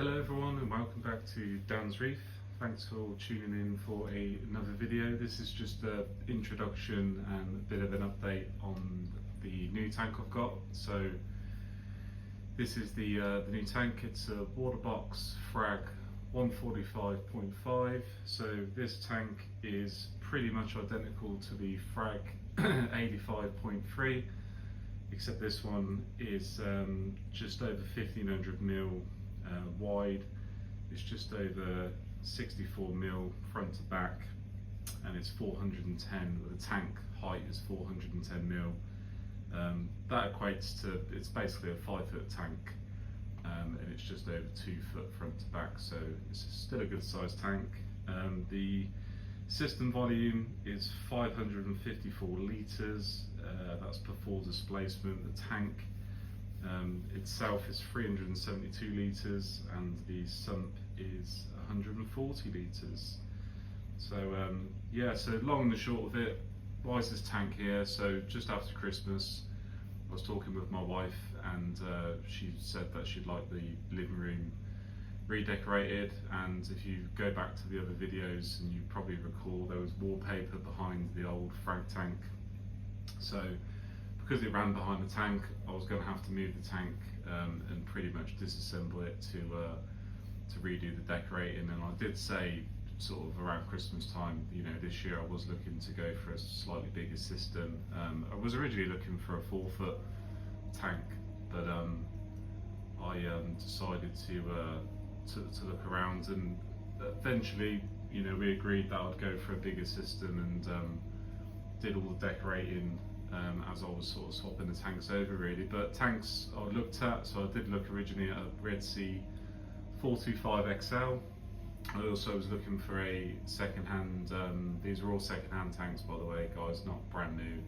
Hello everyone and welcome back to Dan's Reef. Thanks for tuning in for another video. This is just an introduction and a bit of an update on the new tank I've got. So this is the new tank. It's a Waterbox Frag 145.5. So this tank is pretty much identical to the Frag 85.3, except this one is just over 1500 ml wide. It's just over 64 ml front to back, and it's 410. The tank height is 410 ml. That equates to, it's basically a 5-foot tank, and it's just over 2 foot front to back, so it's still a good sized tank. The system volume is 554 litres. That's before displacement. The tank itself is 372 litres, and the sump is 140 litres. So yeah, so long and the short of it, why is this tank here? So just after Christmas I was talking with my wife, and she said that she'd like the living room redecorated, and if you go back to the other videos and you probably recall, there was wallpaper behind the old Frag tank. So because it ran behind the tank, I was going to have to move the tank and pretty much disassemble it to redo the decorating. And I did say sort of around Christmas time, you know, this year I was looking to go for a slightly bigger system. I was originally looking for a 4-foot tank, but I decided to look around, and eventually, you know, we agreed that I'd go for a bigger system, and did all the decorating as I was sort of swapping the tanks over really. But tanks I looked at, so I did look originally at a Red Sea 425 XL. I also was looking for a second-hand, these are all second-hand tanks by the way guys, not brand new.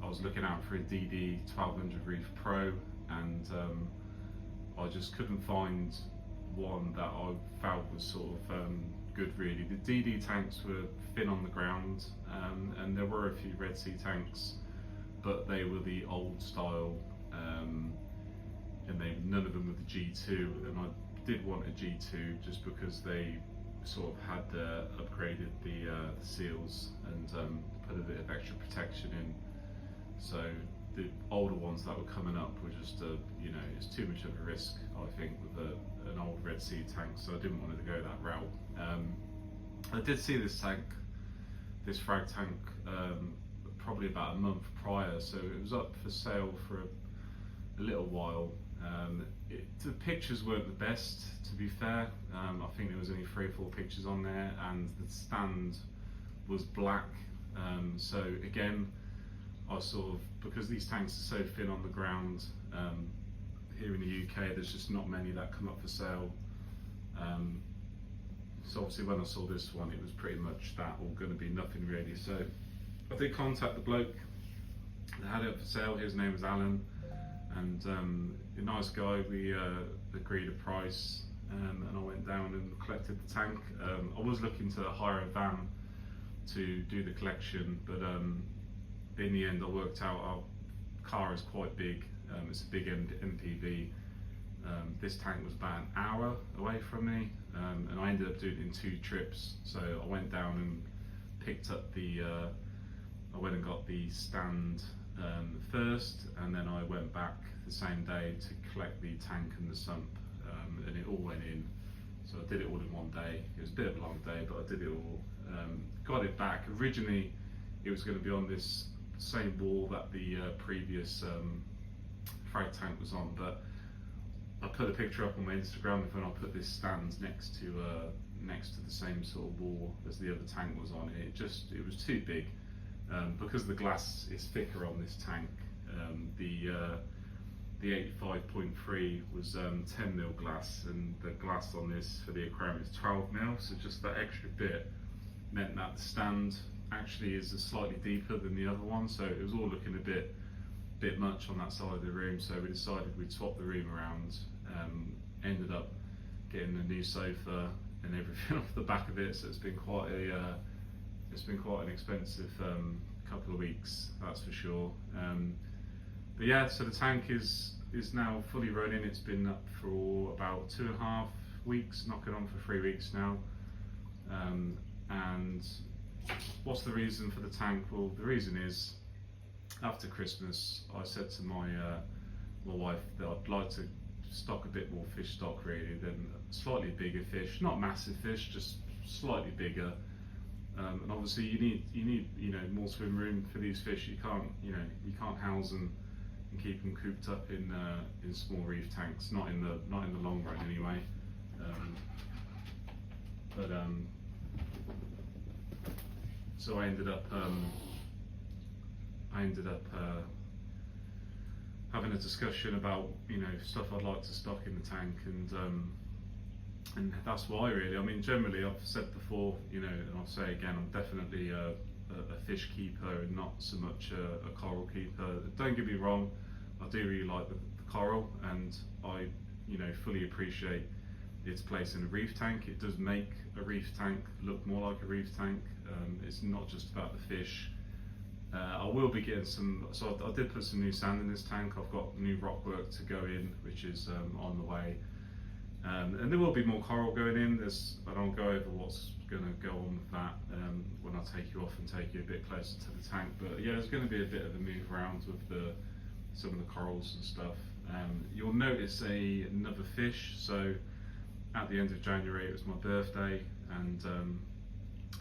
I was looking out for a DD 1200 Reef Pro, and I just couldn't find one that I felt was sort of good really. The DD tanks were thin on the ground, and there were a few Red Sea tanks, but they were the old style, and none of them were the G2, and I did want a G2 just because they sort of had upgraded the seals and put a bit of extra protection in. So the older ones that were coming up were just you know, it's too much of a risk I think with an old Red Sea tank, so I didn't want to go that route. I did see this tank, this Frag tank, probably about a month prior, so it was up for sale for a little while. The pictures weren't the best, to be fair. I think there was only 3 or 4 pictures on there, and the stand was black. So again, I sort of, because these tanks are so thin on the ground, here in the UK there's just not many that come up for sale. So obviously when I saw this one, it was pretty much that, or going to be nothing really. So I did contact the bloke that had it up for sale. His name was Alan, and a nice guy. We agreed a price, and I went down and collected the tank. I was looking to hire a van to do the collection, but in the end I worked out our car is quite big. It's a big MPV. This tank was about an hour away from me, and I ended up doing it in 2 trips. So I went down and picked up the, I went and got the stand first, and then I went back the same day to collect the tank and the sump, and it all went in. So I did it all in one day. It was a bit of a long day, but I did it all. Got it back. Originally it was going to be on this same wall that the previous Frag tank was on, but I put a picture up on my Instagram and I put this stand next to the same sort of wall as the other tank was on. It was too big, because the glass is thicker on this tank. The 85.3 was 10 ml glass, and the glass on this for the Aquarium is 12 ml. So just that extra bit meant that the stand actually is slightly deeper than the other one. So it was all looking a bit much on that side of the room. So we decided we'd swap the room around. Ended up getting a new sofa and everything off the back of it. So it's been quite an expensive couple of weeks, that's for sure. But yeah, so the tank is is now fully running. It's been up for about 2.5 weeks, knocking on for 3 weeks now. And what's the reason for the tank? Well, the reason is, after Christmas, I said to my wife that I'd like to stock a bit more fish stock, really, than slightly bigger fish, not massive fish, just slightly bigger. And obviously you need more swim room for these fish. You can't house them and keep them cooped up in small reef tanks, not in the long run anyway. So I ended up having a discussion about stuff I'd like to stock in the tank, and that's why, really. I mean, generally, I've said before, and I'll say again, I'm definitely a fish keeper and not so much a coral keeper. Don't get me wrong, I do really like the coral, and I fully appreciate its place in a reef tank. It does make a reef tank look more like a reef tank. It's not just about the fish. I will be getting so I did put some new sand in this tank. I've got new rock work to go in, which is on the way. And there will be more coral going in. I don't go over what's going to go on with that when I take you off and take you a bit closer to the tank. But yeah, there's going to be a bit of a move around with some of the corals and stuff. You'll notice another fish. So at the end of January, it was my birthday, and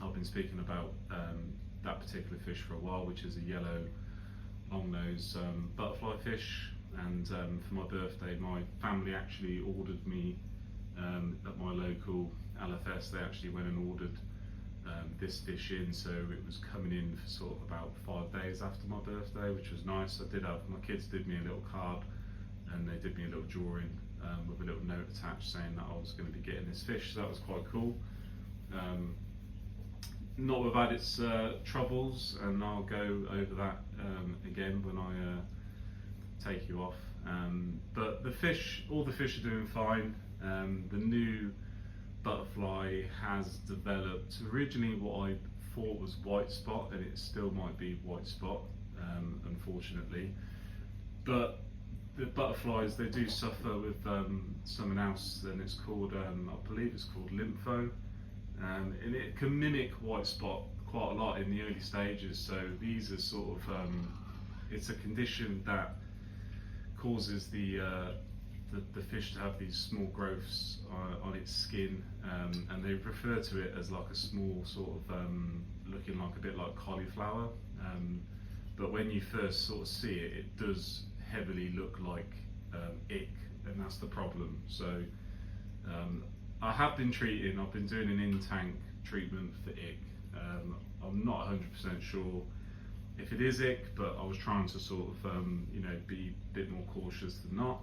I've been speaking about that particular fish for a while, which is a yellow long-nosed butterfly fish. And for my birthday, my family actually ordered me at my local LFS. They actually went and ordered this fish in, so it was coming in for sort of about 5 days after my birthday, which was nice. My kids did me a little card, and they did me a little drawing with a little note attached saying that I was going to be getting this fish, so that was quite cool. Not without its troubles, and I'll go over that again when I take you off. But all the fish are doing fine. The new butterfly has developed originally what I thought was white spot, and it still might be white spot, unfortunately. But the butterflies, they do suffer with something else, and it's called, I believe it's called lympho, and it can mimic white spot quite a lot in the early stages. So these are sort of, it's a condition that causes the fish to have these small growths on its skin, and they refer to it as like a small sort of looking like a bit like cauliflower, but when you first sort of see it, it does heavily look like ick, and that's the problem. So I have been I've been doing an in-tank treatment for ick. I'm not 100% sure if it is ick, but I was trying to sort of be a bit more cautious than not.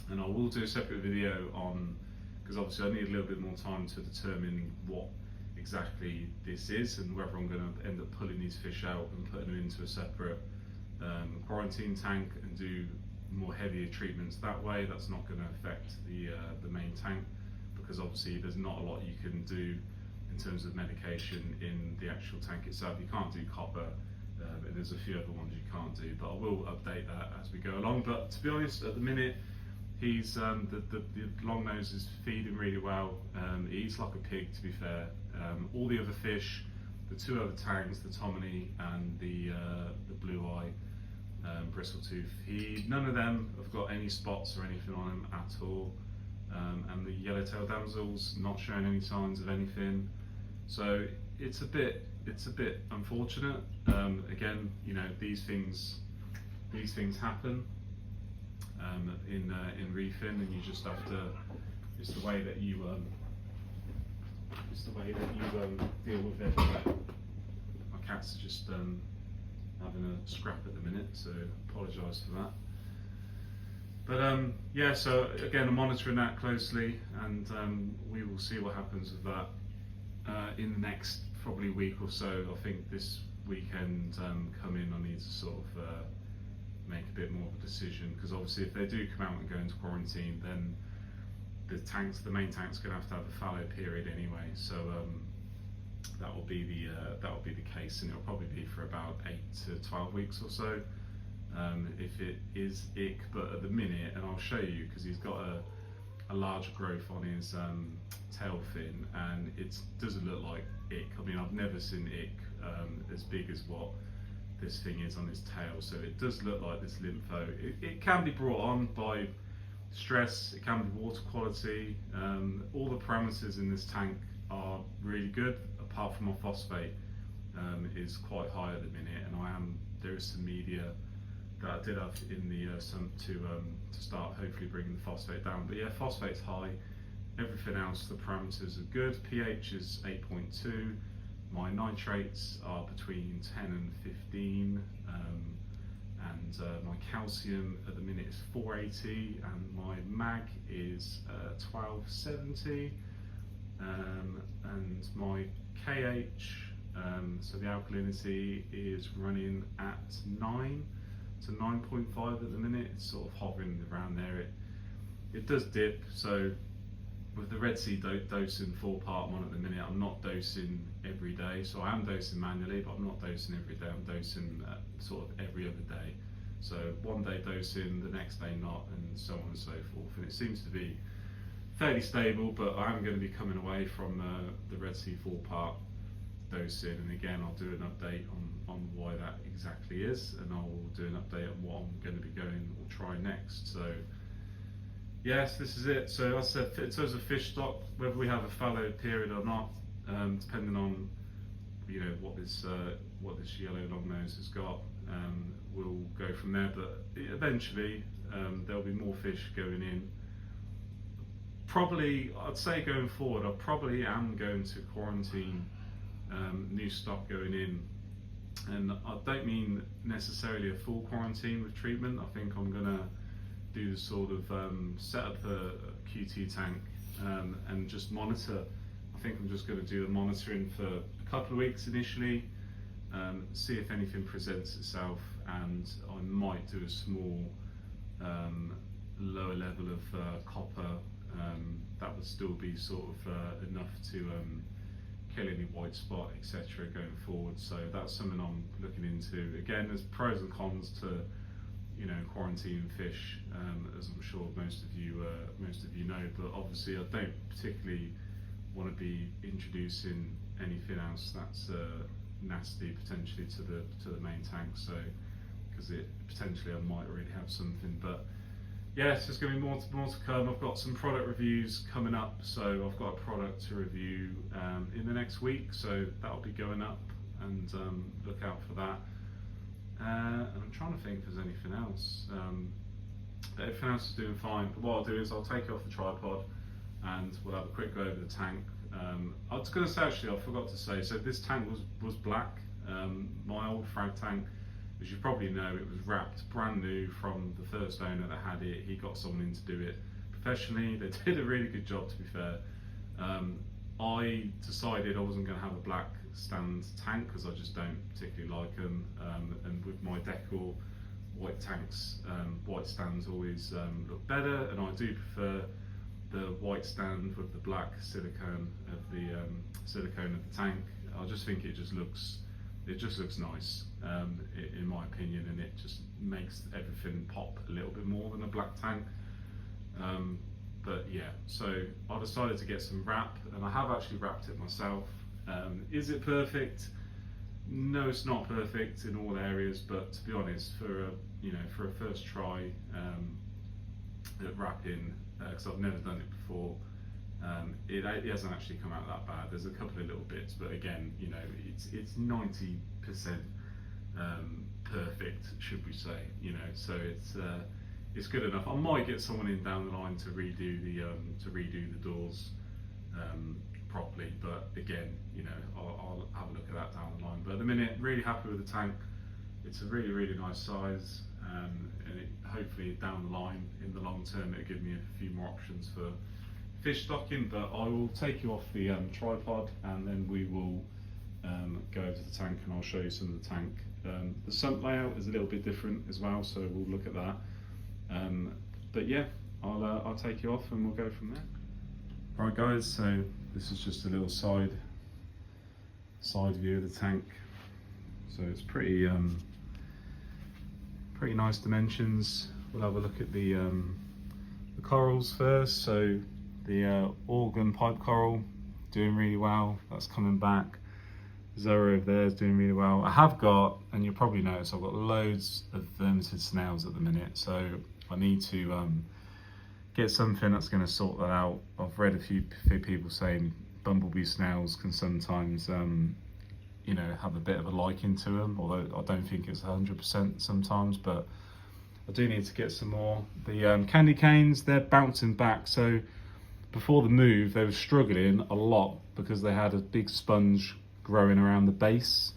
And I will do a separate video on, because obviously I need a little bit more time to determine what exactly this is, and whether I'm going to end up pulling these fish out and putting them into a separate quarantine tank and do more heavier treatments that way. That's not going to affect the main tank, because obviously there's not a lot you can do in terms of medication in the actual tank itself. You can't do copper, and there's a few other ones you can't do, but I will update that as we go along. But to be honest, at the minute, he's the long nose is feeding really well. He eats like a pig, to be fair. All the other fish, the two other tangs, the Tomini and the blue eye bristle-tooth, none of them have got any spots or anything on them at all. And the yellow-tailed damsel's not showing any signs of anything. So it's a bit unfortunate. Again, these things happen in reefing, and you just have to. It's the way that you deal with it. My cats are just having a scrap at the minute, so apologise for that. But yeah, so again, I'm monitoring that closely, and we will see what happens with that in the next probably week or so. I think this weekend come in, I need to sort of make a bit more of a decision, because obviously if they do come out and go into quarantine, then the main tank's going to have a fallow period anyway. So that will be the case, and it'll probably be for about 8 to 12 weeks or so. if it is ick, but at the minute, and I'll show you because he's got a larger growth on his tail fin, and it doesn't look like ick. I mean, I've never seen ick as big as what this thing is on his tail, so it does look like this lympho. It can be brought on by stress, it can be water quality. All the parameters in this tank are really good, apart from my phosphate is quite high at the minute, and there is some media that I did have in the sump to start hopefully bringing the phosphate down. But yeah, phosphate's high. Everything else, the parameters are good. pH is 8.2. My nitrates are between 10 and 15, and my calcium at the minute is 480, and my mag is 1270, and my KH, so the alkalinity, is running at 9 to 9.5 at the minute. It's sort of hovering around there. It does dip, so with the Red Sea dosing 4-part one at the minute, I'm not dosing every day, so I am dosing manually, but I'm not dosing every day. I'm dosing sort of every other day. So one day dosing, the next day not, and so on and so forth. And it seems to be fairly stable, but I am going to be coming away from the Red Sea 4-part dosing, and again I'll do an update on why that exactly is, and I'll do an update on what I'm going to be going or trying next. So yes, this is it. So as I said, in terms of fish stock, whether we have a fallow period or not, depending on what this yellow longnose has got, we'll go from there. But eventually there'll be more fish going in. Probably, I'd say going forward, I probably am going to quarantine new stock going in, and I don't mean necessarily a full quarantine with treatment. I think I'm gonna do the sort of set up a QT tank and just monitor. I think I'm just going to do the monitoring for a couple of weeks initially, see if anything presents itself, and I might do a small lower level of copper that would still be sort of enough to kill any white spot, etc. going forward. So that's something I'm looking into. Again, there's pros and cons to quarantining fish, as I'm sure most of you know, but obviously I don't particularly want to be introducing anything else that's nasty potentially to the main tank, so because potentially I might already have something. But yes, there's going to be more to come. I've got some product reviews coming up, so I've got a product to review in the next week, so that'll be going up, and look out for that. And I'm trying to think if there's anything else. Everything else is doing fine. But what I'll do is I'll take it off the tripod and we'll have a quick go over the tank. I was going to say, actually, I forgot to say, so this tank was black. My old Frag tank, as you probably know, it was wrapped brand new from the first owner that had it. He got someone in to do it professionally. They did a really good job, to be fair. I decided I wasn't going to have a black stand tank because I just don't particularly like them, and with my decor, white tanks, white stands always look better, and I do prefer the white stand with the black silicone of the tank. I just think it just looks nice, in my opinion, and it just makes everything pop a little bit more than a black tank. But yeah, so I decided to get some wrap, and I have actually wrapped it myself. Is it perfect? No, it's not perfect in all areas, but to be honest, for a first try at wrapping, because I've never done it before, it hasn't actually come out that bad. There's a couple of little bits, but again, it's 90% perfect, should we say? So it's good enough. I might get someone in down the line to redo the doors properly, but again, I'll have a look at that down the line. But at the minute, really happy with the tank. It's a really nice size, and hopefully down the line, in the long term, it'll give me a few more options for fish stocking. But I will take you off the tripod, and then we will go over to the tank, and I'll show you some of the tank. The sump layout is a little bit different as well, so we'll look at that. But yeah, I'll take you off and we'll go from there. Right guys, so this is just a little side view of the tank. So it's pretty pretty nice dimensions. We'll have a look at the corals first. So the organ pipe coral doing really well, that's coming back. Zoa over there is doing really well. I have got, and you'll probably notice, I've got loads of vermitid snails at the minute, so I need to get something that's going to sort that out. I've read a few people saying bumblebee snails can sometimes you know, have a bit of a liking to them, although I don't think it's 100% sometimes, but I do need to get some more. The candy canes, they're bouncing back. So before the move, they were struggling a lot because they had a big sponge growing around the base,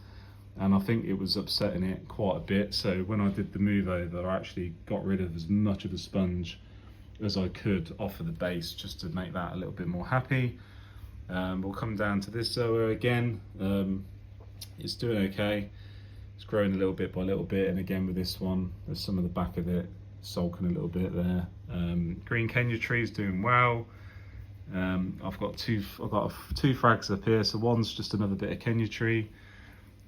and I think it was upsetting it quite a bit. So when I did the move over, I actually got rid of as much of the sponge as I could off of the base, just to make that a little bit more happy. We'll come down to this Zoa again. It's doing okay. It's growing a little bit by little bit, and again with this one, there's some of the back of it sulking a little bit there. Green Kenya tree is doing well. I've got two frags up here. So one's just another bit of Kenya tree,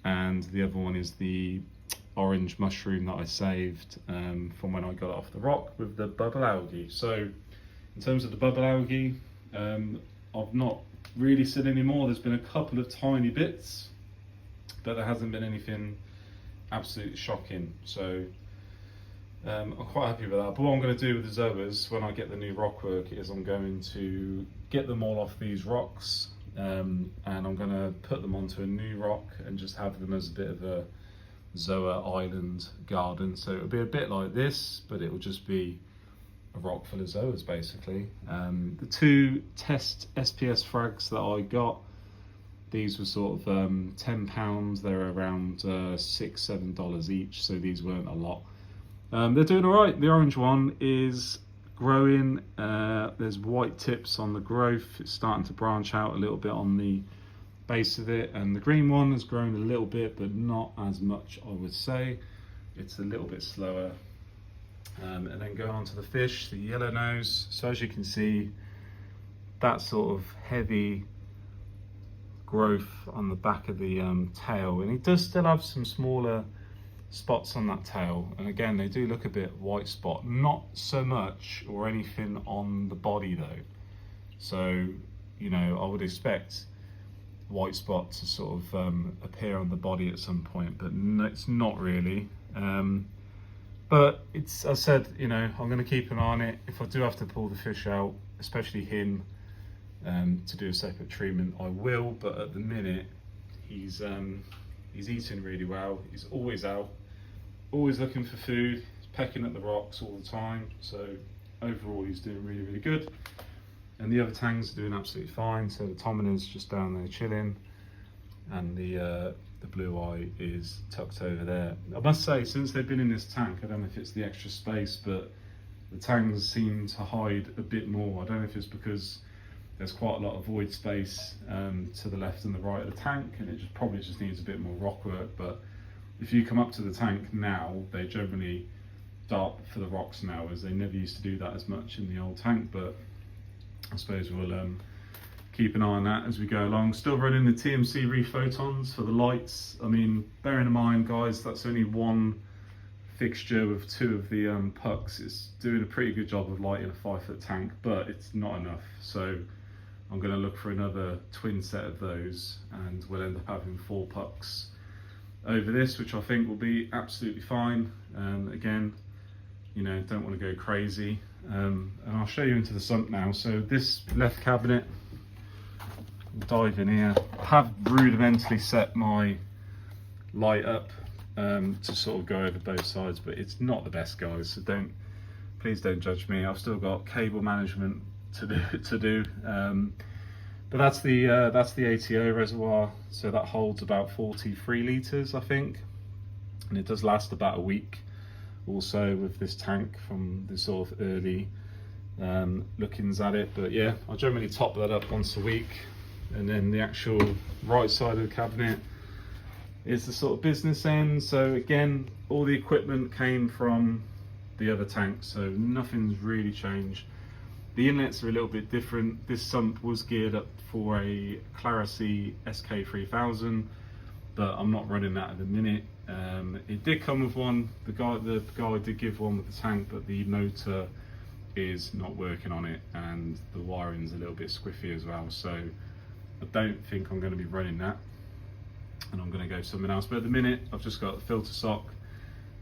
and the other one is the orange mushroom that I saved from when I got it off the rock with the bubble algae. So in terms of the bubble algae, I've not really seen any more. There's been a couple of tiny bits, but there hasn't been anything absolutely shocking. So I'm quite happy with that. But what I'm going to do with the Zoas when I get the new rock work is I'm going to get them all off these rocks, and I'm going to put them onto a new rock and just have them as a bit of a Zoa island garden. So it'll be a bit like this, but it will just be a rock full of Zoas basically. The two test SPS frags that I got, these were sort of £10. They're around $6-7 each, so these weren't a lot. They're doing all right. The orange one is growing. There's white tips on the growth. It's starting to branch out a little bit on the base of it, and the green one has grown a little bit, but not as much, I would say. It's a little bit slower. And then go on to the fish, the yellow nose. So as you can see, that sort of heavy growth on the back of the tail, and it does still have some smaller spots on that tail, and again they do look a bit white spot, not so much or anything on the body though. So you know, I would expect white spot to sort of appear on the body at some point, but it's not really. But it's, as I said, you know, I'm going to keep an eye on it. If I do have to pull the fish out, especially him, to do a separate treatment, I will. But at the minute, he's eating really well. He's always out, always looking for food. He's pecking at the rocks all the time. So overall, he's doing really, really good. And the other tangs are doing absolutely fine. So the Tomina's just down there chilling, and the blue eye is tucked over there. I must say, since they've been in this tank, I don't know if it's the extra space, but the tangs seem to hide a bit more. I don't know if it's because there's quite a lot of void space to the left and the right of the tank, and it probably just needs a bit more rock work. But if you come up to the tank now, they generally dart for the rocks now, as they never used to do that as much in the old tank. But I suppose we'll keep an eye on that as we go along. Still running the TMC rephotons for the lights. I mean, bearing in mind, guys, that's only one fixture with two of the pucks. It's doing a pretty good job of lighting a 5-foot tank, but it's not enough. So I'm going to look for another twin set of those, and we'll end up having 4 pucks over this, which I think will be absolutely fine. Again, you know, don't want to go crazy. And I'll show you into the sump now. So this left cabinet, dive in here. I have rudimentally set my light up to sort of go over both sides, but it's not the best, guys, so please don't judge me. I've still got cable management to do. But that's the ATO reservoir, so that holds about 43 litres, I think, and it does last about a week also with this tank from the sort of early lookings at it. But yeah, I generally top that up once a week. And then the actual right side of the cabinet is the sort of business end. So again, all the equipment came from the other tank, so nothing's really changed. The inlets are a little bit different. This sump was geared up for a Claracy SK3000, but I'm not running that at the minute. It did come with one. The guy did give one with the tank, but the motor is not working on it, and the wiring's a little bit squiffy as well. So I don't think I'm going to be running that, and I'm going to go something else. But at the minute, I've just got a filter sock,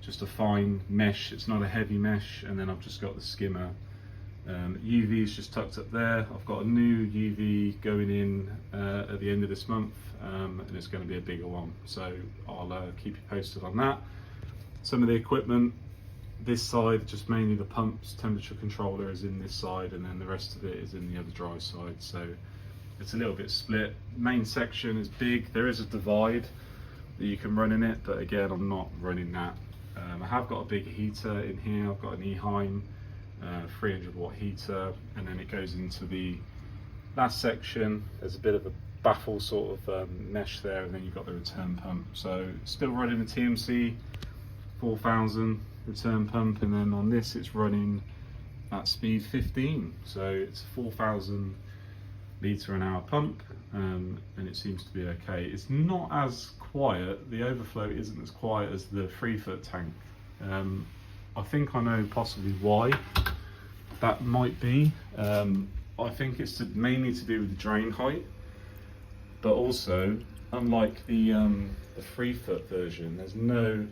just a fine mesh. It's not a heavy mesh, and then I've just got the skimmer. UV is just tucked up there. I've got a new UV going in at the end of this month, and it's going to be a bigger one, so I'll keep you posted on that. Some of the equipment, this side, just mainly the pumps, temperature controller is in this side, and then the rest of it is in the other dry side, so it's a little bit split. Main section is big. There is a divide that you can run in it, but again, I'm not running that. I have got a big heater in here. I've got an Eheim 300 watt heater, and then it goes into the last section. There's a bit of a baffle sort of mesh there, and then you've got the return pump. So still running the TMC 4000 return pump, and then on this it's running at speed 15, so it's a 4000 litre an hour pump, and it seems to be okay. It's not as quiet, the overflow isn't as quiet as the 3-foot tank. I think I know possibly why that might be. I think it's mainly to do with the drain height, but also, unlike the 3-foot version, there's no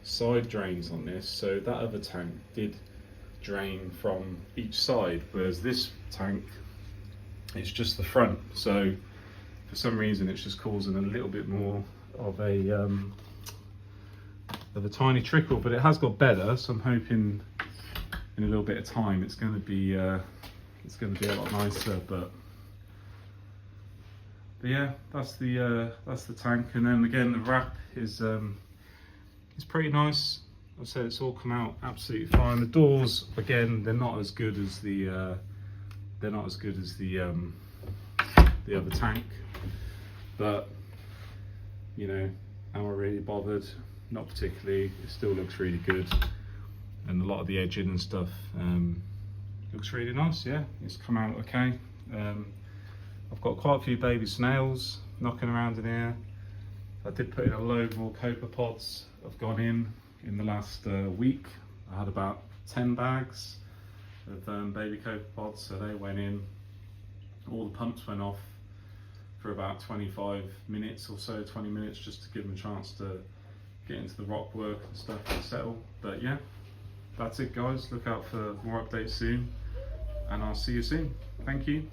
side drains on this, so that other tank did drain from each side, whereas this tank, it's just the front. So for some reason it's just causing a little bit more of a tiny trickle, but it has got better, so I'm hoping in a little bit of time it's going to be a lot nicer. But yeah, that's the tank. And then again, the wrap is pretty nice. I said it's all come out absolutely fine. The doors, again, they're not as good as the other tank, but you know, am I really bothered? Not particularly. It still looks really good, and a lot of the edging and stuff looks really nice. Yeah, it's come out okay. I've got quite a few baby snails knocking around in here. I did put in a load more copper pods. I've gone in the last week. I had about 10 bags of baby copper pods, so they went in. All the pumps went off for about 25 minutes or so, 20 minutes, just to give them a chance to get into the rock work and stuff and settle. But yeah, that's it guys. Look out for more updates soon, and I'll see you soon. Thank you.